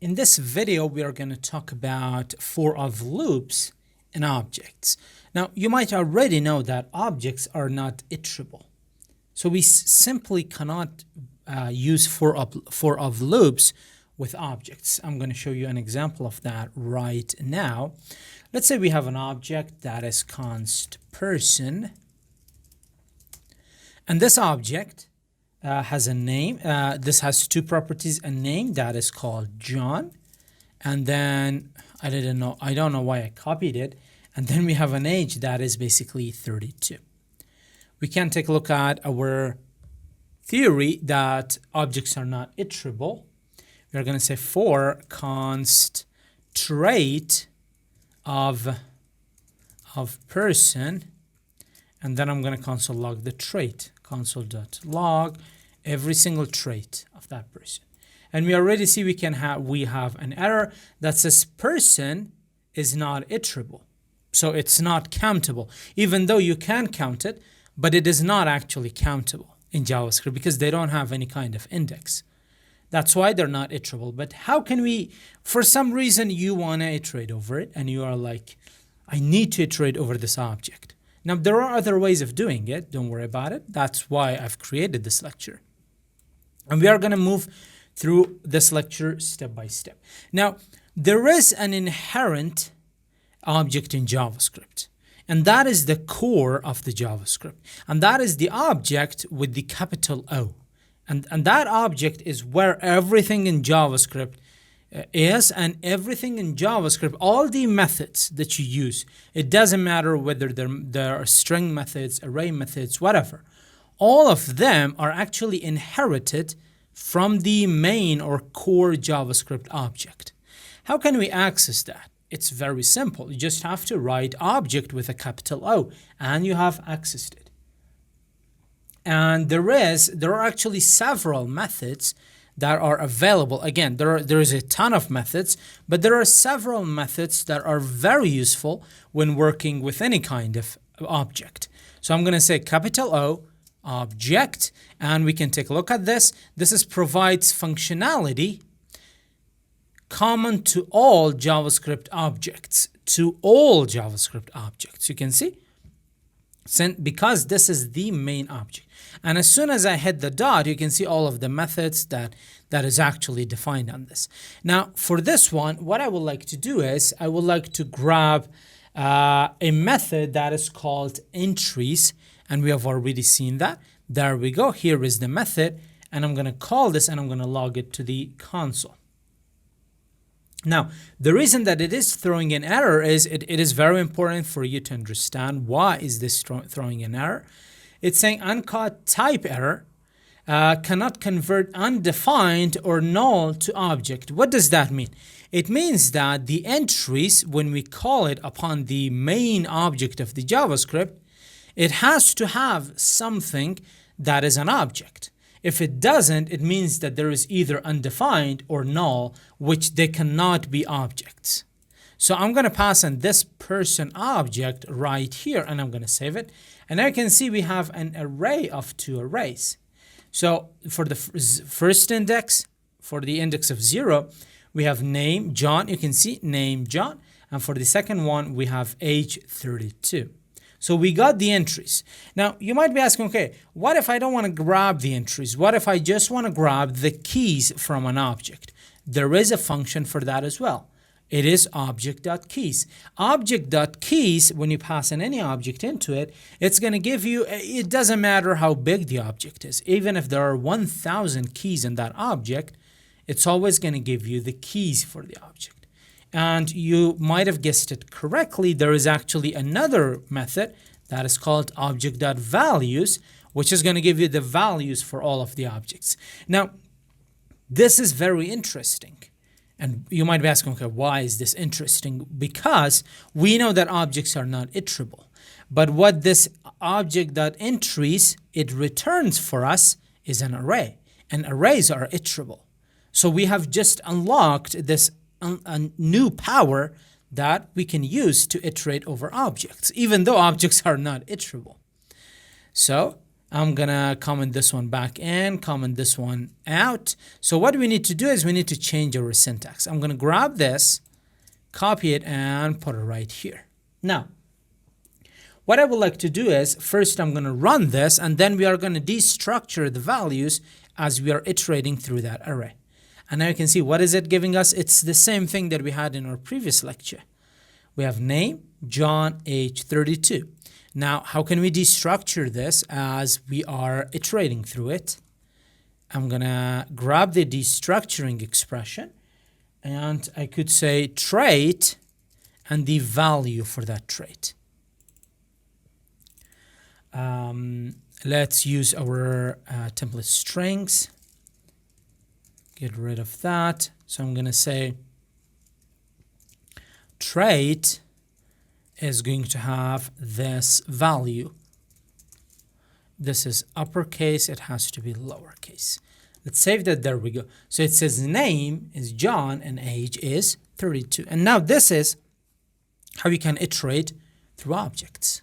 In this video, we are going to talk about for of loops and objects. Now, you might already know that objects are not iterable. So we simply cannot use for of loops with objects. I'm going to show you an example of that right now. Let's say we have an object that is const person. And this object has a name. This has two properties, a name that is called John. And then I don't know why I copied it. And then we have an age that is basically 32. We can take a look at our theory that objects are not iterable. We're going to say for const trait of person, and then I'm going to console log the trait, console.log every single trait of that person. And we already see we have an error that says person is not iterable. So it's not countable, even though you can count it, but it is not actually countable in JavaScript because they don't have any kind of index. That's why they're not iterable. But how can we, for some reason you want to iterate over it and you are like, I need to iterate over this object. Now there are other ways of doing it, don't worry about it. That's why I've created this lecture. And we are going to move through this lecture step by step. Now, there is an inherent object in JavaScript, and that is the core of the JavaScript, and that is the object with the capital O, and that object is where everything in JavaScript is, and everything in JavaScript, all the methods that you use, it doesn't matter whether they're string methods, array methods, whatever, all of them are actually inherited from the main or core JavaScript object. How can we access that? It's very simple. You just have to write object with a capital O and you have accessed it. And there are actually several methods that are available. Again, there is a ton of methods, but there are several methods that are very useful when working with any kind of object. So I'm going to say capital O object, and we can take a look at this. This provides functionality common to all JavaScript objects, You can see, because this is the main object. And as soon as I hit the dot, you can see all of the methods that is actually defined on this. Now, for this one, what I would like to do is I would like to grab a method that is called entries, and we have already seen that. There we go. Here is the method, and I'm going to call this, and I'm going to log it to the console. Now, the reason that it is throwing an error is it is very important for you to understand why is this throwing an error. It's saying uncaught type error cannot convert undefined or null to object. What does that mean? It means that the entries, when we call it upon the main object of the JavaScript, it has to have something that is an object. If it doesn't, it means that there is either undefined or null, which they cannot be objects. So I'm going to pass in this person object right here, and I'm going to save it. And I can see we have an array of two arrays. So for the first index, for the index of 0, we have name John. You can see name John. And for the second one, we have age 32. So we got the entries. Now, you might be asking, okay, what if I don't want to grab the entries? What if I just want to grab the keys from an object? There is a function for that as well. It is object.keys. Object.keys, when you pass in any object into it, it's going to give you, it doesn't matter how big the object is. Even if there are 1,000 keys in that object, it's always going to give you the keys for the object. And you might have guessed it correctly, there is actually another method that is called object.values, which is going to give you the values for all of the objects. Now, this is very interesting. And you might be asking, okay, why is this interesting? Because we know that objects are not iterable. But what this object.entries, it returns for us is an array. And arrays are iterable. So we have just unlocked this a new power that we can use to iterate over objects, even though objects are not iterable. So I'm gonna comment this one back in, comment this one out. So what we need to do is we need to change our syntax. I'm gonna grab this, copy it, and put it right here. Now, what I would like to do is, first I'm gonna run this, and then we are gonna destructure the values as we are iterating through that array. And now you can see, what is it giving us? It's the same thing that we had in our previous lecture. We have name, John, age 32. Now, how can we destructure this as we are iterating through it? I'm gonna grab the destructuring expression, and I could say trait and the value for that trait. Let's use our template strings. Get rid of that. So I'm gonna say trait is going to have this value. This is uppercase, it has to be lowercase. Let's save that, there we go. So it says name is John and age is 32. And now this is how you can iterate through objects.